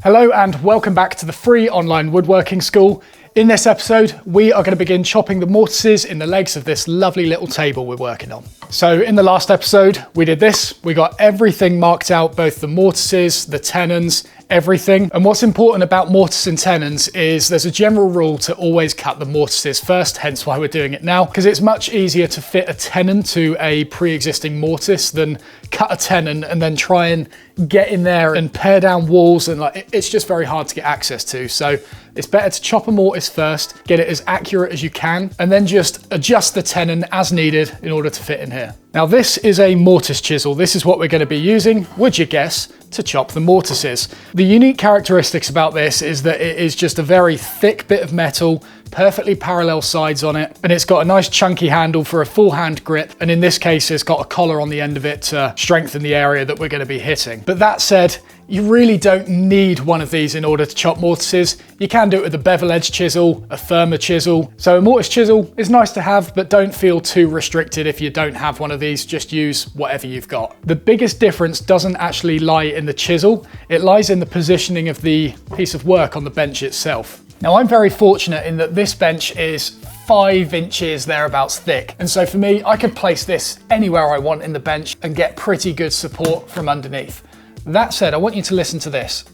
Hello and welcome back to the free online woodworking school. In this episode, we are going to begin chopping the mortices in the legs of this lovely little table we're working on. So in the last episode, we did this. We got everything marked out, both the mortices, the tenons, everything. And what's important about mortise and tenons is there's a general rule to always cut the mortices first, hence why we're doing it now, because it's much easier to fit a tenon to a pre-existing mortise than cut a tenon and then try and get in there and pare down walls, and it's just very hard to get access to. So it's better to chop a mortise first, get it as accurate as you can, and then just adjust the tenon as needed in order to fit in here. Now this is a mortice chisel. This is what we're going to be using, would you guess, to chop the mortices. The unique characteristics about this is that it is just a very thick bit of metal, perfectly parallel sides on it, and it's got a nice chunky handle for a full hand grip, and in this case it's got a collar on the end of it to strengthen the area that we're going to be hitting. But that said, you really don't need one of these in order to chop mortices. You can do it with a bevel edge chisel, a firmer chisel. So a mortise chisel is nice to have, but don't feel too restricted if you don't have one of these. Just use whatever you've got. The biggest difference doesn't actually lie in the chisel. It lies in the positioning of the piece of work on the bench itself. Now I'm very fortunate in that this bench is 5 inches thereabouts thick. And so for me, I could place this anywhere I want in the bench and get pretty good support from underneath. That said, I want you to listen to this.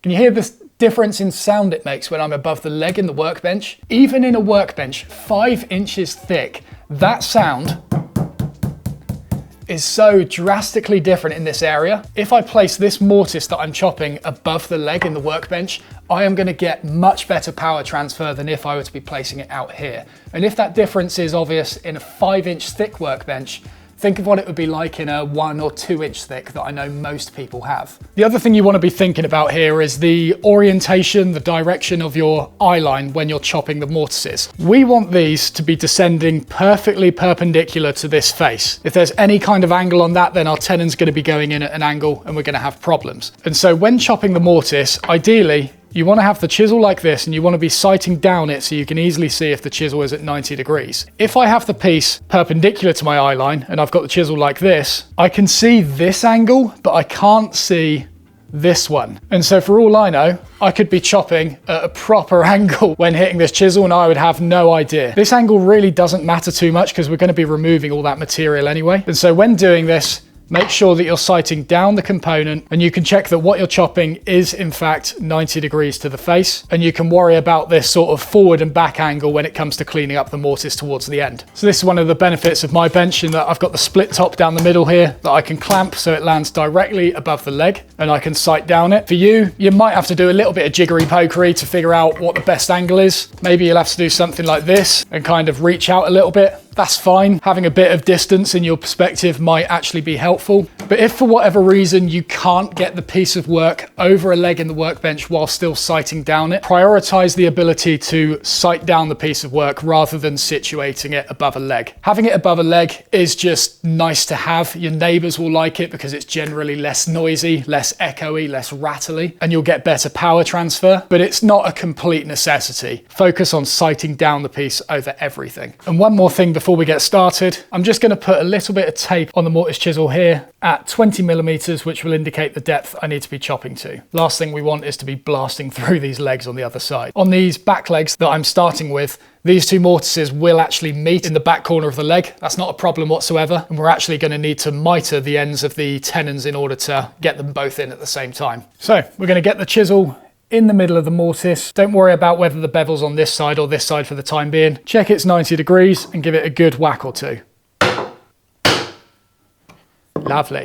Can you hear the difference in sound it makes when I'm above the leg in the workbench? Even in a workbench 5 inches thick, that sound is so drastically different in this area. If I place this mortise that I'm chopping above the leg in the workbench, I am going to get much better power transfer than if I were to be placing it out here. And if that difference is obvious in a 5-inch thick workbench, think of what it would be like in a 1 or 2 inch thick that I know most people have. The other thing you want to be thinking about here is the orientation, the direction of your eye line when you're chopping the mortices. We want these to be descending perfectly perpendicular to this face. If there's any kind of angle on that, then our tenon's going to be going in at an angle and we're going to have problems. And so when chopping the mortise, ideally, you want to have the chisel like this and you want to be sighting down it so you can easily see if the chisel is at 90 degrees. If I have the piece perpendicular to my eye line and I've got the chisel like this, I can see this angle, but I can't see this one. And so for all I know, I could be chopping at a proper angle when hitting this chisel and I would have no idea. This angle really doesn't matter too much because we're going to be removing all that material anyway. And so when doing this, make sure that you're sighting down the component and you can check that what you're chopping is in fact 90 degrees to the face, and you can worry about this sort of forward and back angle when it comes to cleaning up the mortise towards the end. So this is one of the benefits of my bench in that I've got the split top down the middle here that I can clamp so it lands directly above the leg and I can sight down it. For you, you might have to do a little bit of jiggery pokery to figure out what the best angle is. Maybe you'll have to do something like this and kind of reach out a little bit. That's fine. Having a bit of distance in your perspective might actually be helpful. But if for whatever reason you can't get the piece of work over a leg in the workbench while still sighting down it, prioritize the ability to sight down the piece of work rather than situating it above a leg. Having it above a leg is just nice to have. Your neighbors will like it because it's generally less noisy, less echoey, less rattly, and you'll get better power transfer, but it's not a complete necessity. Focus on sighting down the piece over everything. And one more thing before we get started, I'm just going to put a little bit of tape on the mortise chisel here at 20 millimeters, which will indicate the depth I need to be chopping to. Last thing we want is to be blasting through these legs on the other side. On these back legs that I'm starting with, these two mortises will actually meet in the back corner of the leg. That's not a problem whatsoever. And we're actually going to need to miter the ends of the tenons in order to get them both in at the same time. So we're going to get the chisel in the middle of the mortise. Don't worry about whether the bevel's on this side or this side for the time being. Check it's 90 degrees and give it a good whack or two. Lovely.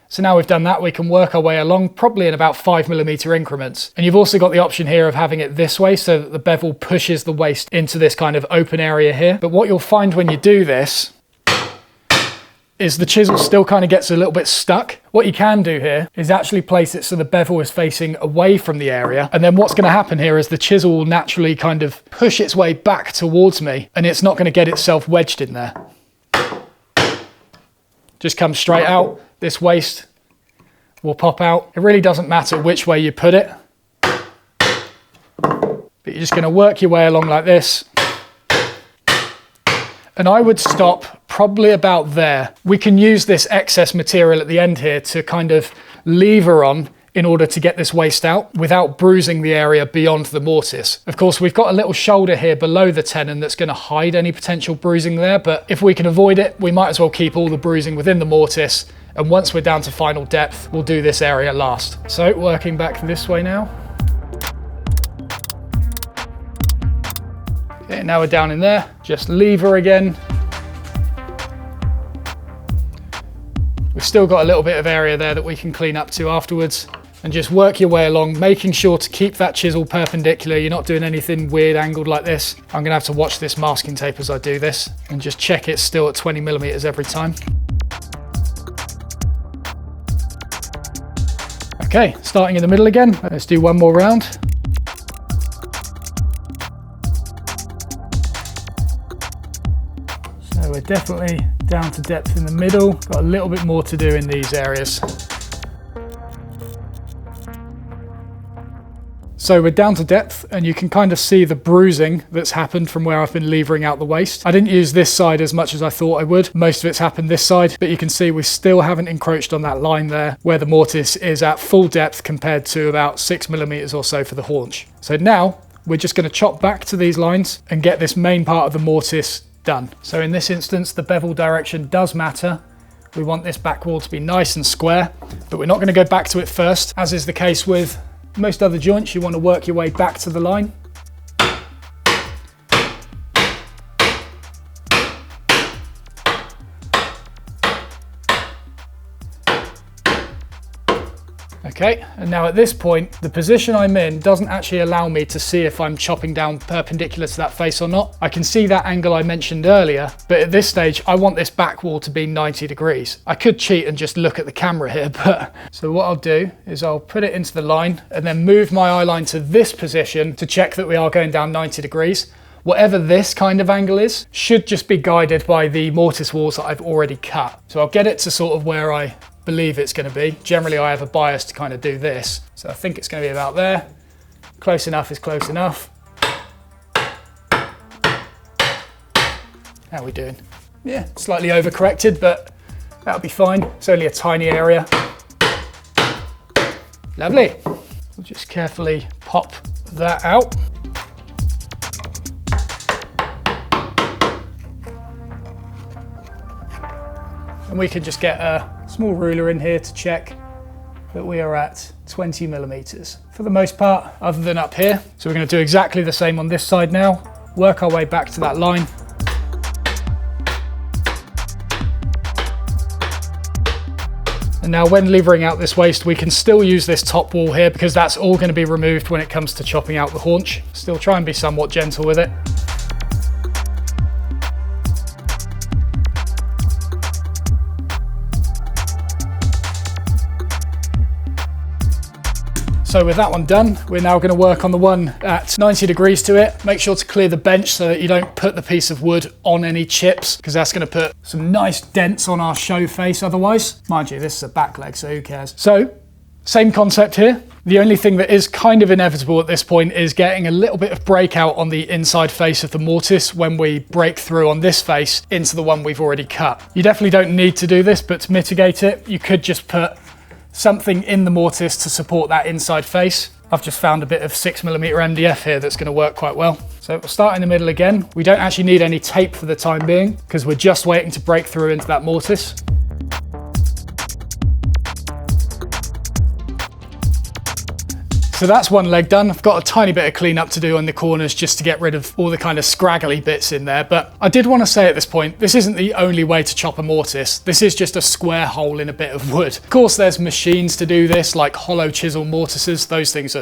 So now we've done that, we can work our way along probably in about 5 millimeter increments. And you've also got the option here of having it this way so that the bevel pushes the waste into this kind of open area here. But what you'll find when you do this is the chisel still kind of gets a little bit stuck. What you can do here is actually place it so the bevel is facing away from the area. And then what's going to happen here is the chisel will naturally kind of push its way back towards me and it's not going to get itself wedged in there. Just come straight out. This waste will pop out. It really doesn't matter which way you put it, but you're just going to work your way along like this. And I would stop probably about there. We can use this excess material at the end here to kind of lever on in order to get this waste out without bruising the area beyond the mortise. Of course, we've got a little shoulder here below the tenon that's going to hide any potential bruising there, but if we can avoid it, we might as well keep all the bruising within the mortise, and once we're down to final depth, we'll do this area last. So working back this way now. Okay, now we're down in there, just lever again. We've still got a little bit of area there that we can clean up to afterwards, and just work your way along, making sure to keep that chisel perpendicular. You're not doing anything weird angled like this. I'm gonna have to watch this masking tape as I do this and just check it's still at 20 millimeters every time. Okay, starting in the middle again. Let's do one more round. So we're definitely down to depth in the middle. Got a little bit more to do in these areas. So we're down to depth, and you can kind of see the bruising that's happened from where I've been levering out the waste. I didn't use this side as much as I thought I would. Most of it's happened this side, but you can see we still haven't encroached on that line there where the mortise is at full depth compared to about 6 millimeters or so for the haunch. So now we're just going to chop back to these lines and get this main part of the mortise done. So in this instance, the bevel direction does matter. We want this back wall to be nice and square, but we're not going to go back to it first. As is the case with most other joints, you want to work your way back to the line. Okay, and now at this point, the position I'm in doesn't actually allow me to see if I'm chopping down perpendicular to that face or not. I can see that angle I mentioned earlier, but at this stage, I want this back wall to be 90 degrees. I could cheat and just look at the camera here, but so what I'll do is I'll put it into the line and then move my eye line to this position to check that we are going down 90 degrees. Whatever this kind of angle is, should just be guided by the mortise walls that I've already cut. So I'll get it to sort of where I believe it's going to be. Generally, I have a bias to kind of do this. So I think it's going to be about there. Close enough is close enough. How are we doing? Yeah, slightly overcorrected, but that'll be fine. It's only a tiny area. Lovely. We'll just carefully pop that out. And we can just get a small ruler in here to check that we are at 20 millimeters for the most part, other than up here. So we're going to do exactly the same on this side now, work our way back to that line. And now when levering out this waste, we can still use this top wall here because that's all going to be removed when it comes to chopping out the haunch. Still try and be somewhat gentle with it. So with that one done, we're now going to work on the one at 90 degrees to it. Make sure to clear the bench so that you don't put the piece of wood on any chips, because that's going to put some nice dents on our show face otherwise. Mind you, this is a back leg, so who cares? So, same concept here. The only thing that is kind of inevitable at this point is getting a little bit of breakout on the inside face of the mortise when we break through on this face into the one we've already cut. You definitely don't need to do this, but to mitigate it, you could just put something in the mortise to support that inside face. I've just found a bit of 6mm MDF here that's going to work quite well. So we'll start in the middle again. We don't actually need any tape for the time being because we're just waiting to break through into that mortise. So that's one leg done. I've got a tiny bit of cleanup to do on the corners just to get rid of all the kind of scraggly bits in there. But I did want to say at this point, this isn't the only way to chop a mortise. This is just a square hole in a bit of wood. Of course, there's machines to do this, like hollow chisel mortises. Those things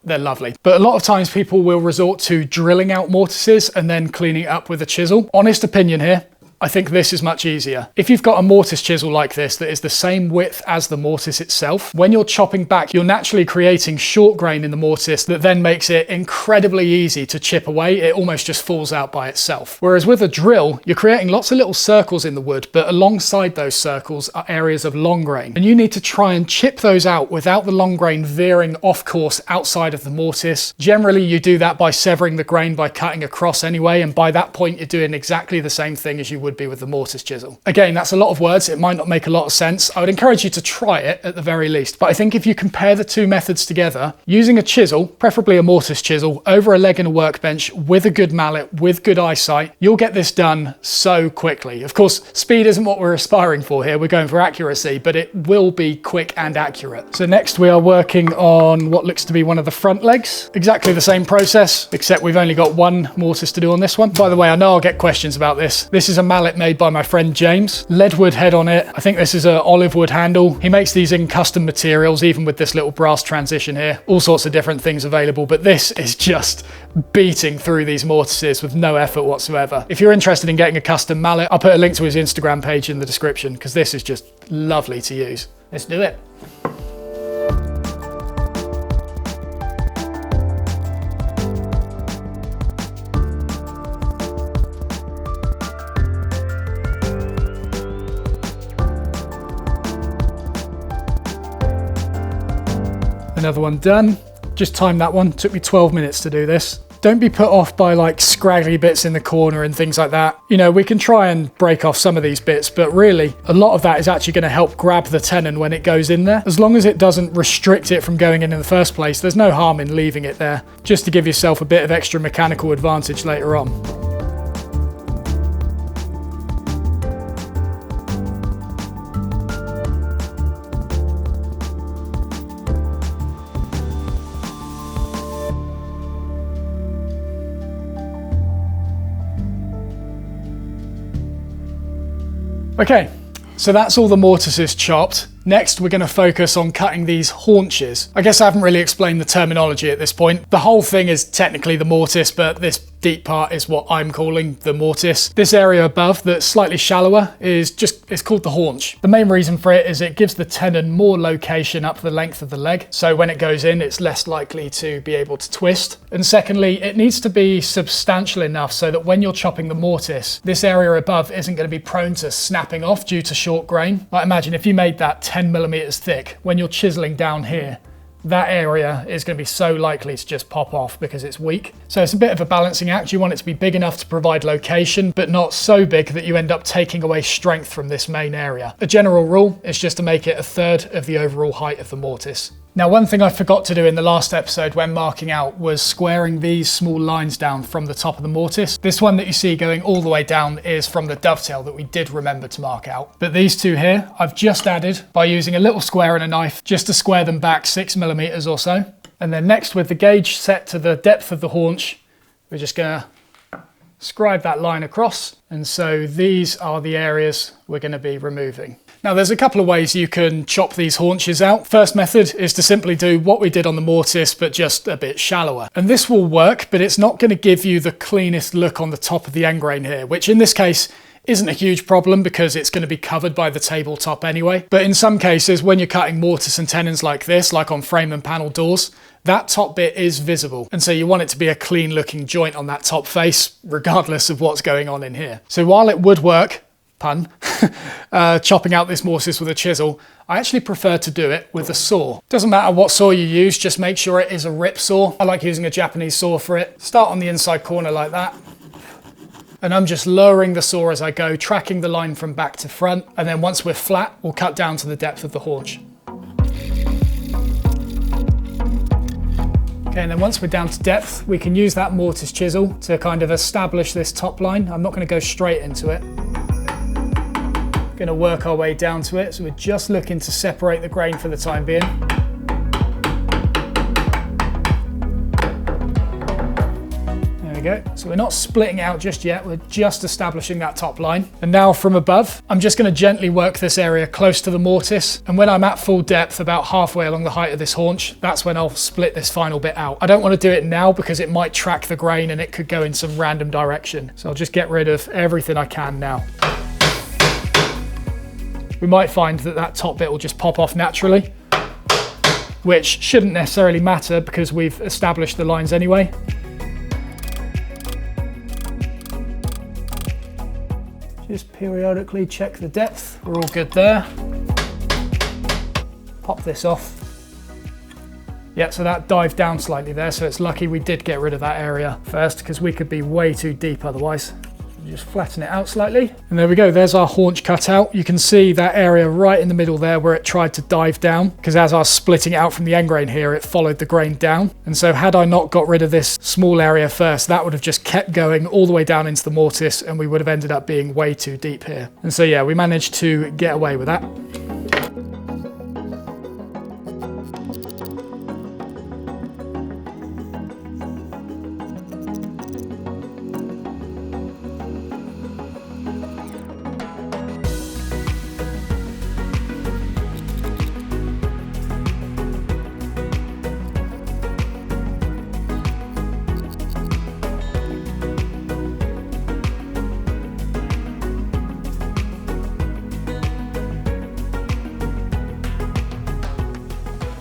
they're lovely. But a lot of times people will resort to drilling out mortises and then cleaning it up with a chisel. Honest opinion here, I think this is much easier. If you've got a mortise chisel like this that is the same width as the mortise itself, when you're chopping back, you're naturally creating short grain in the mortise that then makes it incredibly easy to chip away. It almost just falls out by itself. Whereas with a drill, you're creating lots of little circles in the wood, but alongside those circles are areas of long grain. And you need to try and chip those out without the long grain veering off course outside of the mortise. Generally, you do that by severing the grain by cutting across anyway, and by that point, you're doing exactly the same thing as you would would be with the Mortice Chisel. Again, that's a lot of words. It might not make a lot of sense. I would encourage you to try it at the very least. But I think if you compare the two methods together, using a chisel, preferably a Mortice chisel, over a leg in a workbench with a good mallet, with good eyesight, you'll get this done so quickly. Of course, speed isn't what we're aspiring for here. We're going for accuracy, but it will be quick and accurate. So next we are working on what looks to be one of the front legs. Exactly the same process, except we've only got one mortise to do on this one. By the way, I know I'll get questions about this. This is a mallet made by my friend James. Lead wood head on it. I think this is an olive wood handle. He makes these in custom materials, even with this little brass transition here. All sorts of different things available, but this is just beating through these mortises with no effort whatsoever. If you're interested in getting a custom mallet, I'll put a link to his Instagram page in the description, because this is just lovely to use. Let's do it. Another one done. Just timed that one. Took me 12 minutes to do this. Don't be put off by like scraggly bits in the corner and things like that. You know, we can try and break off some of these bits, but really a lot of that is actually going to help grab the tenon when it goes in there. As long as it doesn't restrict it from going in the first place, there's no harm in leaving it there, just to give yourself a bit of extra mechanical advantage later on. Okay, so that's all the mortises chopped. Next, we're going to focus on cutting these haunches. I guess I haven't really explained the terminology at this point. The whole thing is technically the mortise, but this deep part is what I'm calling the mortise. This area above that's slightly shallower it's called the haunch. The main reason for it is it gives the tenon more location up the length of the leg. So when it goes in, it's less likely to be able to twist. And secondly, it needs to be substantial enough so that when you're chopping the mortise, this area above isn't going to be prone to snapping off due to short grain. Like imagine if you made that 10 millimeters thick, when you're chiseling down here, that area is going to be so likely to just pop off because it's weak. So it's a bit of a balancing act. You want it to be big enough to provide location, but not so big that you end up taking away strength from this main area. A general rule is just to make it 1/3 of the overall height of the mortise. Now, one thing I forgot to do in the last episode when marking out was squaring these small lines down from the top of the mortise. This one that you see going all the way down is from the dovetail that we did remember to mark out. But these two here, I've just added by using a little square and a knife just to square them back 6 millimeters or so. And then next, with the gauge set to the depth of the haunch, we're just gonna scribe that line across. And so these are the areas we're gonna be removing. Now there's a couple of ways you can chop these haunches out. First method is to simply do what we did on the mortise, but just a bit shallower. And this will work, but it's not going to give you the cleanest look on the top of the end grain here, which in this case isn't a huge problem because it's going to be covered by the tabletop anyway. But in some cases, when you're cutting mortise and tenons like this, like on frame and panel doors, that top bit is visible. And so you want it to be a clean looking joint on that top face, regardless of what's going on in here. So while it would work, pun, chopping out this mortise with a chisel, I actually prefer to do it with a saw. Doesn't matter what saw you use, just make sure it is a rip saw. I like using a Japanese saw for it. Start on the inside corner like that. And I'm just lowering the saw as I go, tracking the line from back to front. And then once we're flat, we'll cut down to the depth of the haunch. Okay, and then once we're down to depth, we can use that mortise chisel to kind of establish this top line. I'm not going to go straight into it. Going to work our way down to it, so we're just looking to separate the grain for the time being. There we go. So we're not splitting it out just yet, we're just establishing that top line. And now from above, I'm just going to gently work this area close to the mortise, and when I'm at full depth, about halfway along the height of this haunch, that's when I'll split this final bit out. I don't want to do it now because it might track the grain and it could go in some random direction. So I'll just get rid of everything I can now. We might find that that top bit will just pop off naturally, which shouldn't necessarily matter because we've established the lines anyway. Just periodically check the depth. We're all good there. Pop this off. Yeah, so that dived down slightly there, so it's lucky we did get rid of that area first because we could be way too deep otherwise. Just flatten it out slightly. And there we go, there's our haunch cutout. You can see that area right in the middle there where it tried to dive down, because as I was splitting it out from the end grain here, it followed the grain down. And so had I not got rid of this small area first, that would have just kept going all the way down into the mortise, and we would have ended up being way too deep here. And so yeah, we managed to get away with that.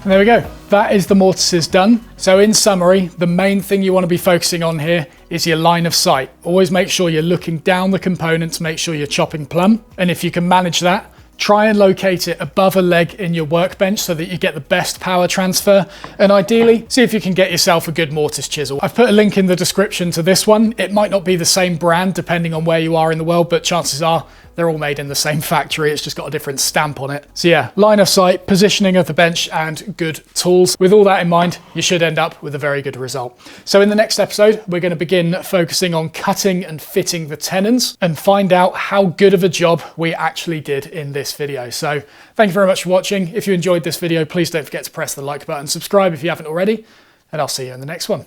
And there we go, that is the mortises done. So in summary, the main thing you want to be focusing on here is your line of sight. Always make sure you're looking down the component to make sure you're chopping plumb. And if you can manage that, try and locate it above a leg in your workbench so that you get the best power transfer. And ideally, see if you can get yourself a good mortise chisel. I've put a link in the description to this one. It might not be the same brand depending on where you are in the world, but chances are they're all made in the same factory. It's just got a different stamp on it. So yeah, line of sight, positioning of the bench, and good tools. With all that in mind, you should end up with a very good result. So in the next episode, we're going to begin focusing on cutting and fitting the tenons and find out how good of a job we actually did in this video. So thank you very much for watching. If you enjoyed this video, please don't forget to press the like button, subscribe if you haven't already, and I'll see you in the next one.